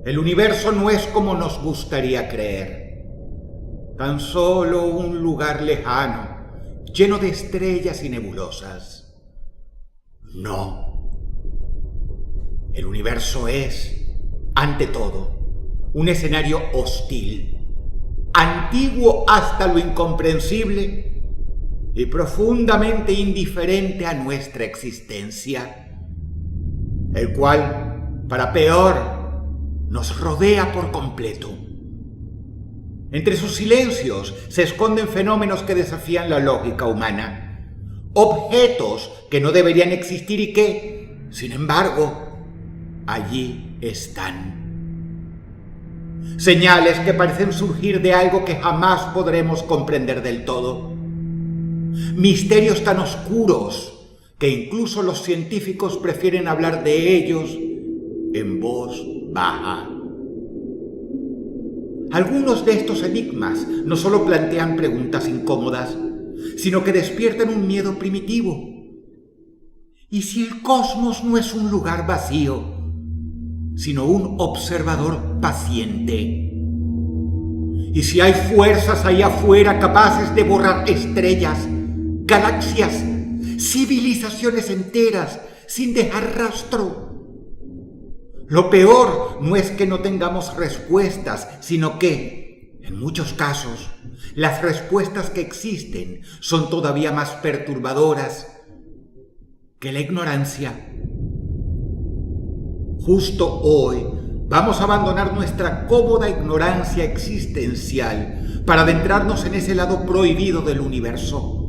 El universo no es como nos gustaría creer. Tan solo un lugar lejano, lleno de estrellas y nebulosas. No. El universo es, ante todo, un escenario hostil, antiguo hasta lo incomprensible y profundamente indiferente a nuestra existencia, el cual, para peor, nos rodea por completo. Entre sus silencios se esconden fenómenos que desafían la lógica humana, objetos que no deberían existir y que, sin embargo, allí están. Señales que parecen surgir de algo que jamás podremos comprender del todo. Misterios tan oscuros que incluso los científicos prefieren hablar de ellos en voz baja. Algunos de estos enigmas no solo plantean preguntas incómodas, sino que despiertan un miedo primitivo. ¿Y si el cosmos no es un lugar vacío, sino un observador paciente? ¿Y si hay fuerzas ahí afuera capaces de borrar estrellas, galaxias, civilizaciones enteras sin dejar rastro? Lo peor no es que no tengamos respuestas, sino que, en muchos casos, las respuestas que existen son todavía más perturbadoras que la ignorancia. Justo hoy vamos a abandonar nuestra cómoda ignorancia existencial para adentrarnos en ese lado prohibido del universo.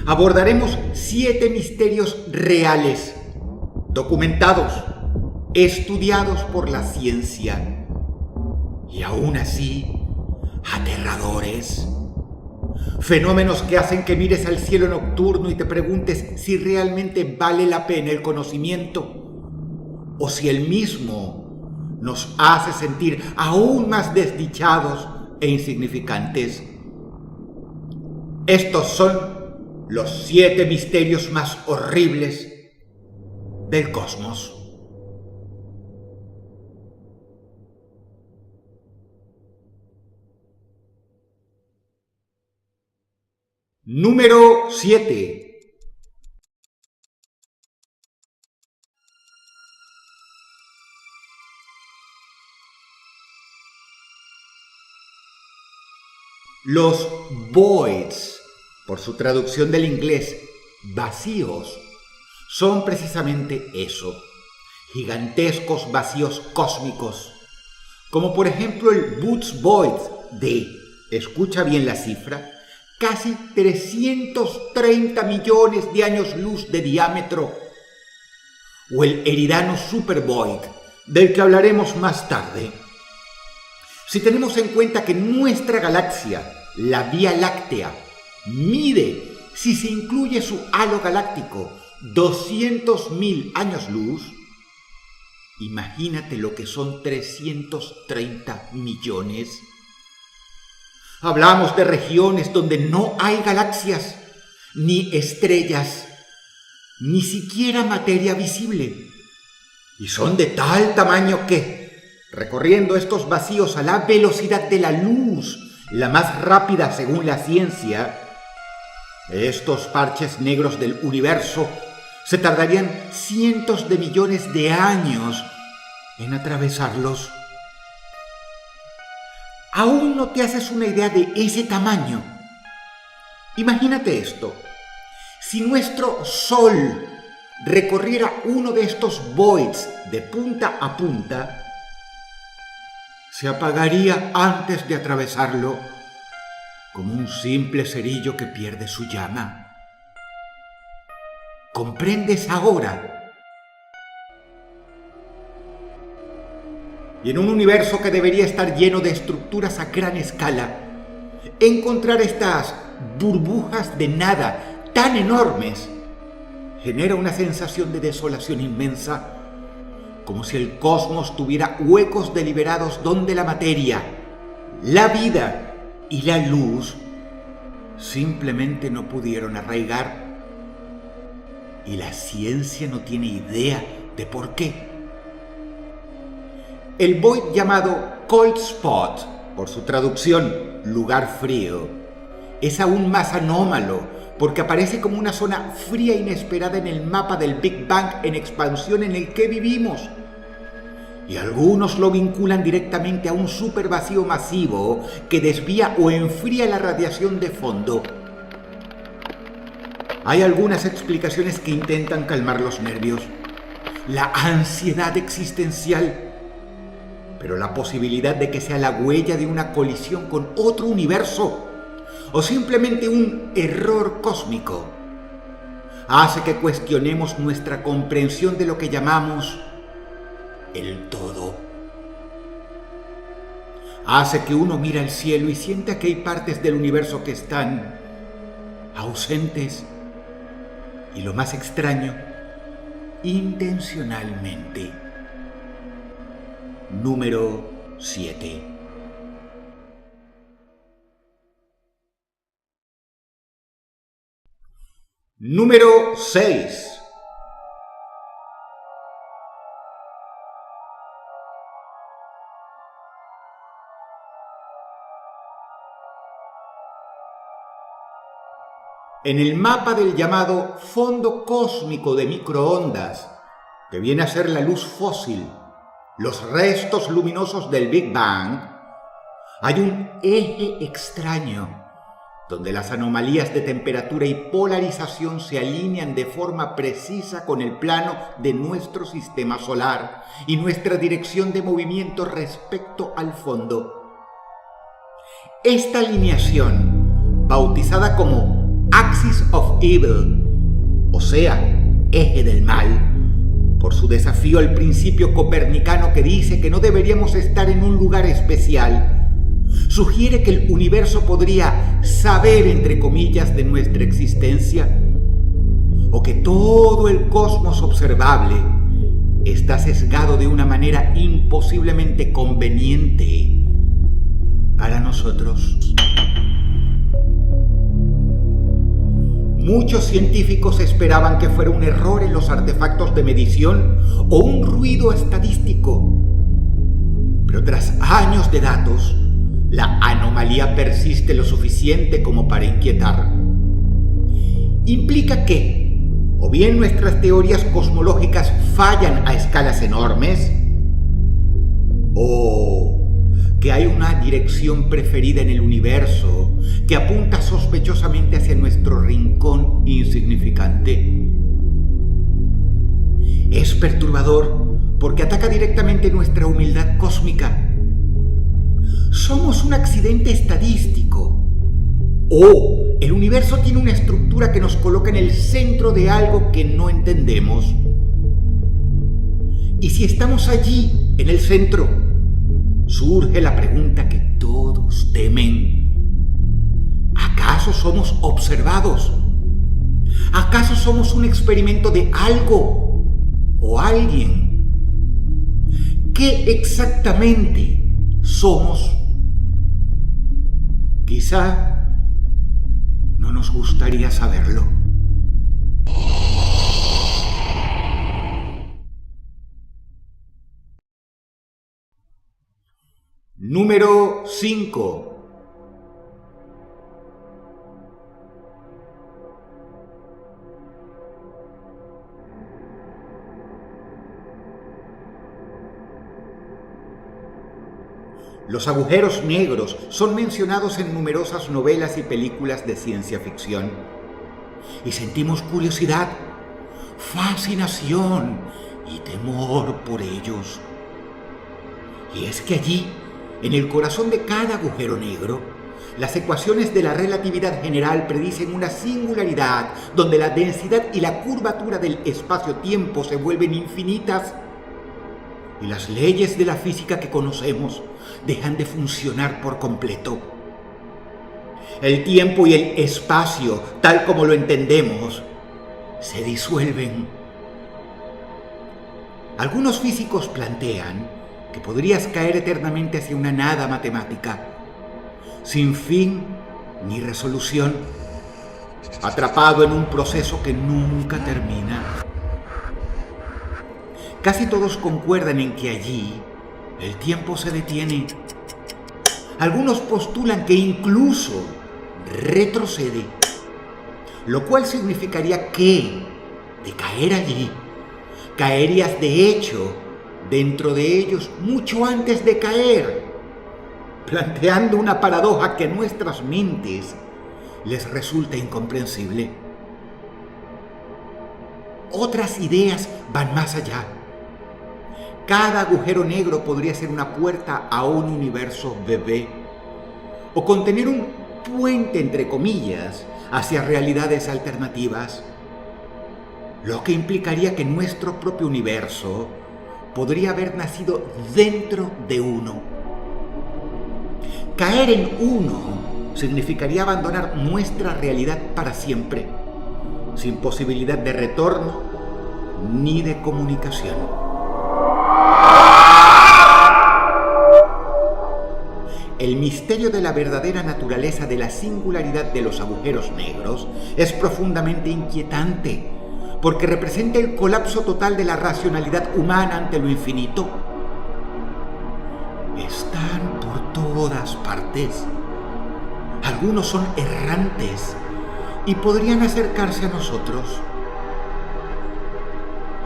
Abordaremos 7 misterios reales, documentados, estudiados por la ciencia, y aún así aterradores. Fenómenos que hacen que mires al cielo nocturno y te preguntes si realmente vale la pena el conocimiento, o si el mismo nos hace sentir aún más desdichados e insignificantes. Estos son los 7 misterios más horribles del cosmos. Número 7. Los voids, por su traducción del inglés, vacíos, son precisamente eso, gigantescos vacíos cósmicos, como por ejemplo el Boots Void de, escucha bien la cifra, casi 330 millones de años luz de diámetro, o el Eridano Supervoid, del que hablaremos más tarde. Si tenemos en cuenta que nuestra galaxia, la Vía Láctea, mide, si se incluye su halo galáctico, 200.000 años luz, imagínate lo que son 330 millones. Hablamos de regiones donde no hay galaxias, ni estrellas, ni siquiera materia visible. Y son de tal tamaño que, recorriendo estos vacíos a la velocidad de la luz, la más rápida según la ciencia, estos parches negros del universo se tardarían cientos de millones de años en atravesarlos. ¿Aún no te haces una idea de ese tamaño? Imagínate esto. Si nuestro Sol recorriera uno de estos voids de punta a punta, se apagaría antes de atravesarlo, como un simple cerillo que pierde su llama. ¿Comprendes ahora? Y en un universo que debería estar lleno de estructuras a gran escala, encontrar estas burbujas de nada tan enormes genera una sensación de desolación inmensa, como si el cosmos tuviera huecos deliberados donde la materia, la vida y la luz simplemente no pudieron arraigar, y la ciencia no tiene idea de por qué. El void llamado Cold Spot, por su traducción lugar frío, es aún más anómalo porque aparece como una zona fría inesperada en el mapa del Big Bang en expansión en el que vivimos. Y algunos lo vinculan directamente a un supervacío masivo que desvía o enfría la radiación de fondo. Hay algunas explicaciones que intentan calmar los nervios, la ansiedad existencial, pero la posibilidad de que sea la huella de una colisión con otro universo o simplemente un error cósmico hace que cuestionemos nuestra comprensión de lo que llamamos el todo. Hace que uno mire al cielo y sienta que hay partes del universo que están ausentes y, lo más extraño, intencionalmente. Número 7. Número 6. En el mapa del llamado fondo cósmico de microondas, que viene a ser la luz fósil, los restos luminosos del Big Bang, hay un eje extraño donde las anomalías de temperatura y polarización se alinean de forma precisa con el plano de nuestro sistema solar y nuestra dirección de movimiento respecto al fondo. Esta alineación, bautizada como Axis of Evil, o sea, eje del mal, por su desafío al principio copernicano que dice que no deberíamos estar en un lugar especial, sugiere que el universo podría saber, entre comillas, de nuestra existencia, o que todo el cosmos observable está sesgado de una manera imposiblemente conveniente para nosotros. Muchos científicos esperaban que fuera un error en los artefactos de medición o un ruido estadístico. Pero tras años de datos, la anomalía persiste lo suficiente como para inquietar. Implica que, o bien nuestras teorías cosmológicas fallan a escalas enormes, o que hay una dirección preferida en el universo que apunta sospechosamente hacia nuestro rincón insignificante. Es perturbador porque ataca directamente nuestra humildad cósmica. Somos un accidente estadístico, o el universo tiene una estructura que nos coloca en el centro de algo que no entendemos. Y si estamos allí, en el centro, surge la pregunta que todos temen. ¿Acaso somos observados? ¿Acaso somos un experimento de algo o alguien? ¿Qué exactamente somos? Quizá no nos gustaría saberlo. Número 5. Los agujeros negros son mencionados en numerosas novelas y películas de ciencia ficción. Y sentimos curiosidad, fascinación y temor por ellos. Y es que allí, en el corazón de cada agujero negro, las ecuaciones de la relatividad general predicen una singularidad donde la densidad y la curvatura del espacio-tiempo se vuelven infinitas y las leyes de la física que conocemos dejan de funcionar por completo. El tiempo y el espacio, tal como lo entendemos, se disuelven. Algunos físicos plantean que podrías caer eternamente hacia una nada matemática, sin fin ni resolución, atrapado en un proceso que nunca termina. Casi todos concuerdan en que allí, el tiempo se detiene. Algunos postulan que incluso retrocede, lo cual significaría que, de caer allí, caerías de hecho dentro de ellos mucho antes de caer, planteando una paradoja que a nuestras mentes les resulta incomprensible. Otras ideas van más allá. Cada agujero negro podría ser una puerta a un universo bebé, o contener un puente, entre comillas, hacia realidades alternativas, lo que implicaría que nuestro propio universo podría haber nacido dentro de uno. Caer en uno significaría abandonar nuestra realidad para siempre, sin posibilidad de retorno ni de comunicación. El misterio de la verdadera naturaleza de la singularidad de los agujeros negros es profundamente inquietante, porque representa el colapso total de la racionalidad humana ante lo infinito. Están por todas partes. Algunos son errantes y podrían acercarse a nosotros.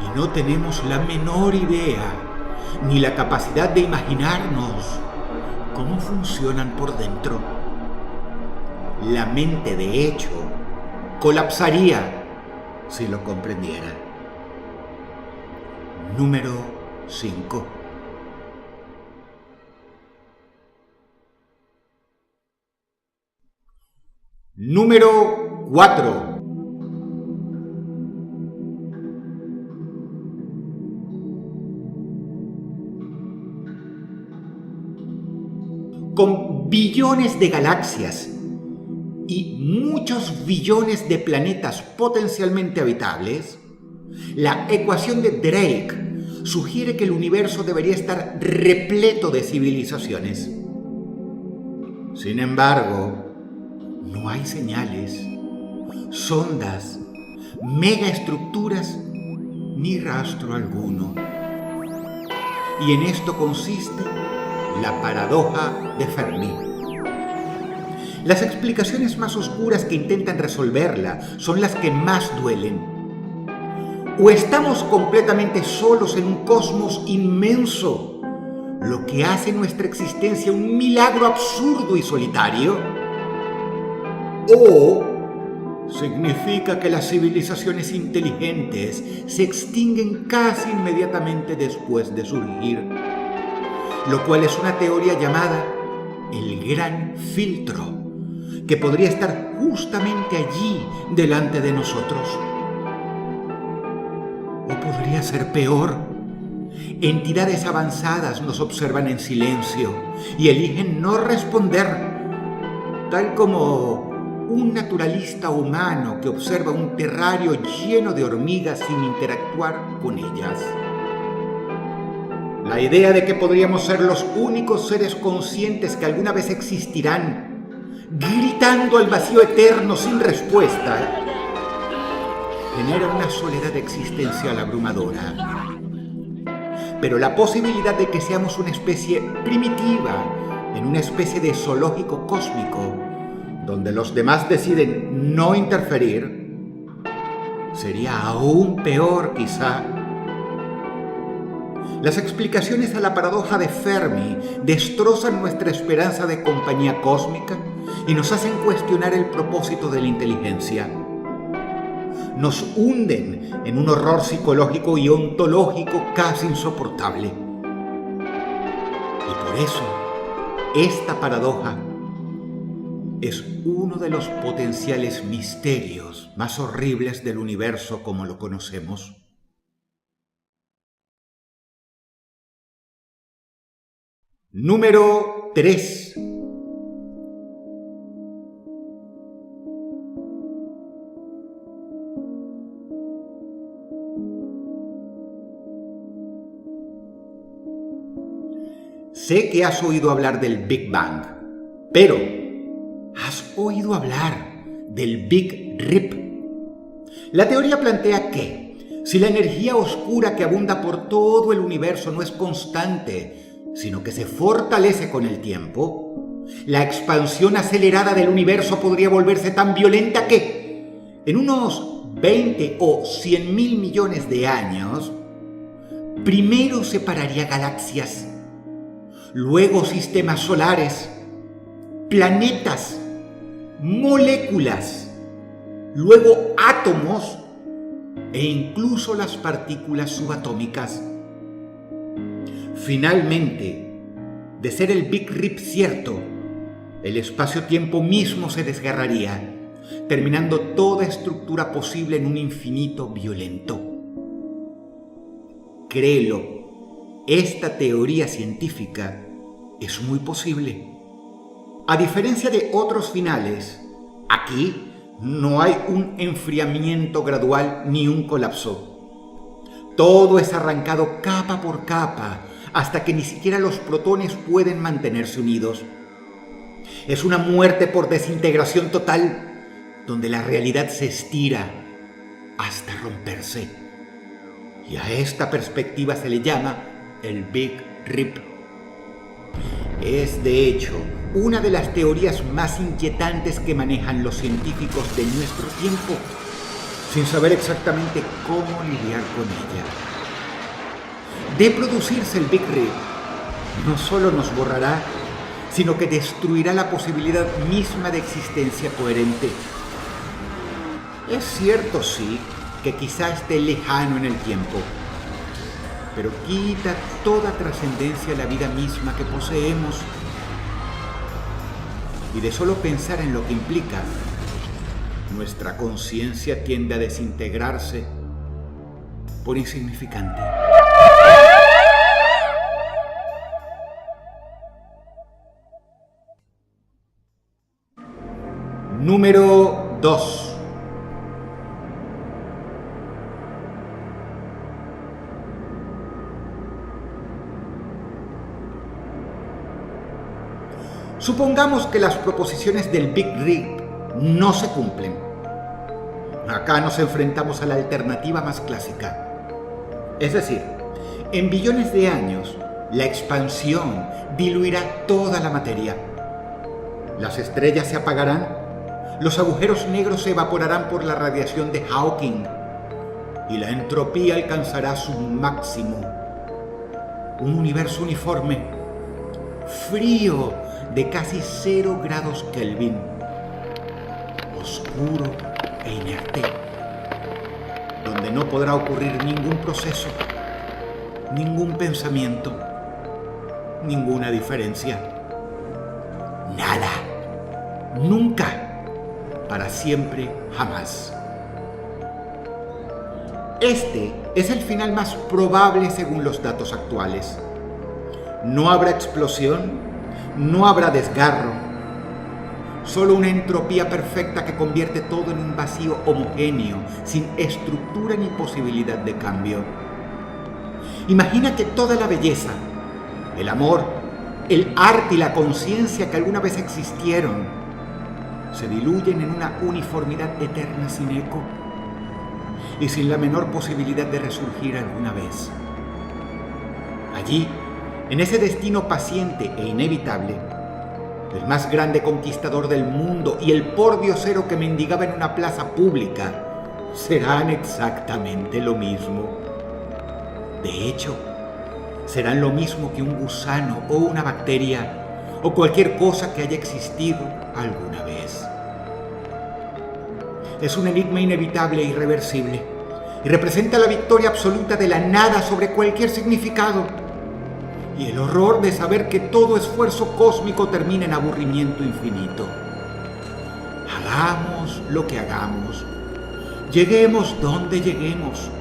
Y no tenemos la menor idea ni la capacidad de imaginarnos cómo funcionan por dentro. La mente, de hecho, colapsaría si lo comprendiera. Número 5. Número 4. Con billones de galaxias y muchos billones de planetas potencialmente habitables, la ecuación de Drake sugiere que el universo debería estar repleto de civilizaciones. Sin embargo, no hay señales, sondas, megaestructuras ni rastro alguno. Y en esto consiste la paradoja de Fermi. Las explicaciones más oscuras que intentan resolverla son las que más duelen. O estamos completamente solos en un cosmos inmenso, lo que hace nuestra existencia un milagro absurdo y solitario, o significa que las civilizaciones inteligentes se extinguen casi inmediatamente después de surgir, lo cual es una teoría llamada el gran filtro, que podría estar justamente allí delante de nosotros. O podría ser peor. Entidades avanzadas nos observan en silencio y eligen no responder, tal como un naturalista humano que observa un terrario lleno de hormigas sin interactuar con ellas. La idea de que podríamos ser los únicos seres conscientes que alguna vez existirán, gritando al vacío eterno sin respuesta, genera una soledad existencial abrumadora. Pero la posibilidad de que seamos una especie primitiva, en una especie de zoológico cósmico, donde los demás deciden no interferir, sería aún peor quizá. Las explicaciones a la paradoja de Fermi destrozan nuestra esperanza de compañía cósmica y nos hacen cuestionar el propósito de la inteligencia. Nos hunden en un horror psicológico y ontológico casi insoportable. Y por eso, esta paradoja es uno de los potenciales misterios más horribles del universo como lo conocemos. Número 3. Sé que has oído hablar del Big Bang, pero ¿has oído hablar del Big Rip? La teoría plantea que, si la energía oscura que abunda por todo el universo no es constante, sino que se fortalece con el tiempo, la expansión acelerada del universo podría volverse tan violenta que, en unos 20 o 100 mil millones de años, primero separaría galaxias, luego sistemas solares, planetas, moléculas, luego átomos e incluso las partículas subatómicas. Finalmente, de ser el Big Rip cierto, el espacio-tiempo mismo se desgarraría, terminando toda estructura posible en un infinito violento. Créelo, esta teoría científica es muy posible. A diferencia de otros finales, aquí no hay un enfriamiento gradual ni un colapso. Todo es arrancado capa por capa hasta que ni siquiera los protones pueden mantenerse unidos. Es una muerte por desintegración total, donde la realidad se estira hasta romperse. Y a esta perspectiva se le llama el Big Rip. Es, de hecho, una de las teorías más inquietantes que manejan los científicos de nuestro tiempo, sin saber exactamente cómo lidiar con ella. De producirse el Big Rip, no solo nos borrará, sino que destruirá la posibilidad misma de existencia coherente. Es cierto, sí, que quizá esté lejano en el tiempo, pero quita toda trascendencia a la vida misma que poseemos. Y de solo pensar en lo que implica, nuestra conciencia tiende a desintegrarse por insignificante. Número 2. Supongamos que las proposiciones del Big Rip no se cumplen. Acá nos enfrentamos a la alternativa más clásica. Es decir, en billones de años, la expansión diluirá toda la materia. Las estrellas se apagarán, los agujeros negros se evaporarán por la radiación de Hawking y la entropía alcanzará su máximo. Un universo uniforme, frío, de casi 0 grados Kelvin, oscuro e inerte, donde no podrá ocurrir ningún proceso, ningún pensamiento, ninguna diferencia. Nada, nunca, para siempre, jamás. Este es el final más probable según los datos actuales. No habrá explosión, no habrá desgarro, solo una entropía perfecta que convierte todo en un vacío homogéneo, sin estructura ni posibilidad de cambio. Imagina que toda la belleza, el amor, el arte y la conciencia que alguna vez existieron se diluyen en una uniformidad eterna sin eco y sin la menor posibilidad de resurgir alguna vez. Allí, en ese destino paciente e inevitable, el más grande conquistador del mundo y el pordiosero que mendigaba en una plaza pública serán exactamente lo mismo. De hecho, serán lo mismo que un gusano o una bacteria o cualquier cosa que haya existido alguna vez. Es un enigma inevitable e irreversible y representa la victoria absoluta de la nada sobre cualquier significado. Y el horror de saber que todo esfuerzo cósmico termina en aburrimiento infinito. Hagamos lo que hagamos, lleguemos donde lleguemos.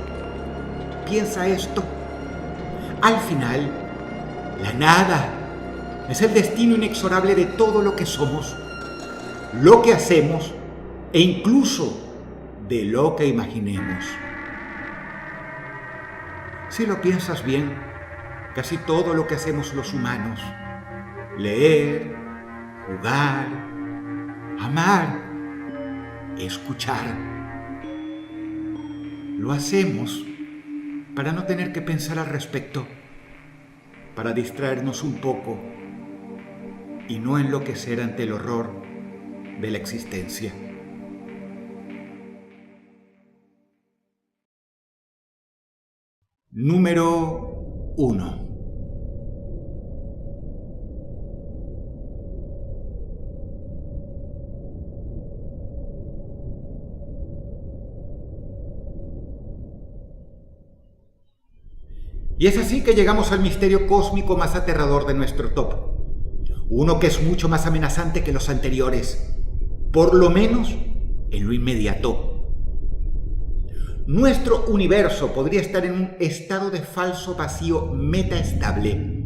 Piensa esto. Al final, la nada es el destino inexorable de todo lo que somos, lo que hacemos e incluso de lo que imaginemos. Si lo piensas bien, casi todo lo que hacemos los humanos, leer, jugar, amar, escuchar, lo hacemos para no tener que pensar al respecto, para distraernos un poco y no enloquecer ante el horror de la existencia. Número 1. Y es así que llegamos al misterio cósmico más aterrador de nuestro top. Uno que es mucho más amenazante que los anteriores, por lo menos en lo inmediato. Nuestro universo podría estar en un estado de falso vacío metaestable.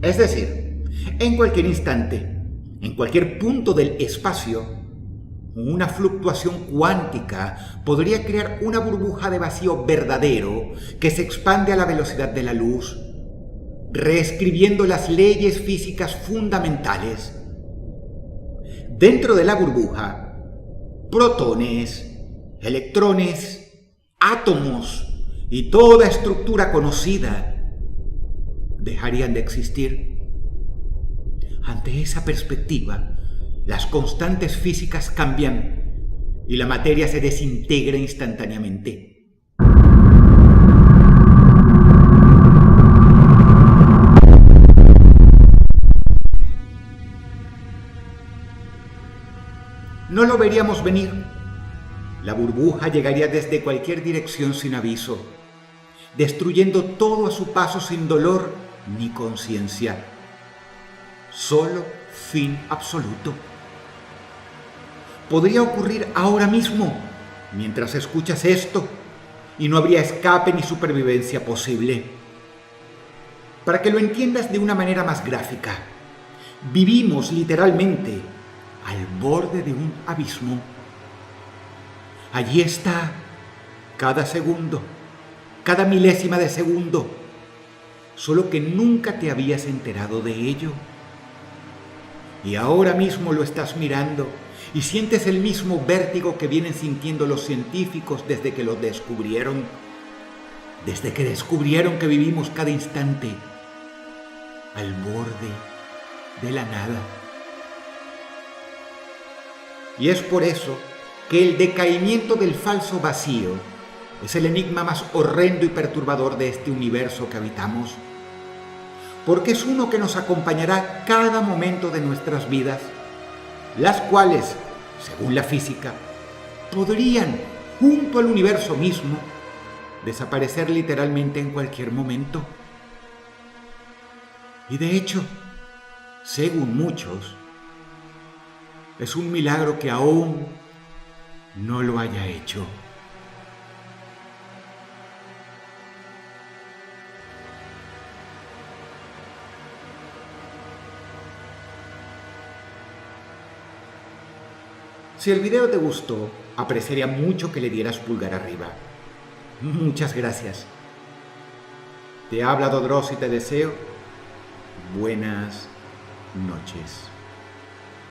Es decir, en cualquier instante, en cualquier punto del espacio, una fluctuación cuántica podría crear una burbuja de vacío verdadero que se expande a la velocidad de la luz, reescribiendo las leyes físicas fundamentales. Dentro de la burbuja, protones, electrones, átomos y toda estructura conocida dejarían de existir. Ante esa perspectiva, las constantes físicas cambian y la materia se desintegra instantáneamente. No lo veríamos venir. La burbuja llegaría desde cualquier dirección sin aviso, destruyendo todo a su paso sin dolor ni conciencia. Solo fin absoluto. Podría ocurrir ahora mismo, mientras escuchas esto, y no habría escape ni supervivencia posible. Para que lo entiendas de una manera más gráfica, vivimos literalmente al borde de un abismo. Allí está cada segundo, cada milésima de segundo, solo que nunca te habías enterado de ello. Y ahora mismo lo estás mirando y sientes el mismo vértigo que vienen sintiendo los científicos desde que lo descubrieron. Desde que descubrieron que vivimos cada instante al borde de la nada. Y es por eso que el decaimiento del falso vacío es el enigma más horrendo y perturbador de este universo que habitamos, porque es uno que nos acompañará cada momento de nuestras vidas, las cuales, según la física, podrían, junto al universo mismo, desaparecer literalmente en cualquier momento. Y de hecho, según muchos, es un milagro que aún no lo haya hecho. Si el video te gustó, apreciaría mucho que le dieras pulgar arriba. Muchas gracias. Te habla Dodros y te deseo buenas noches.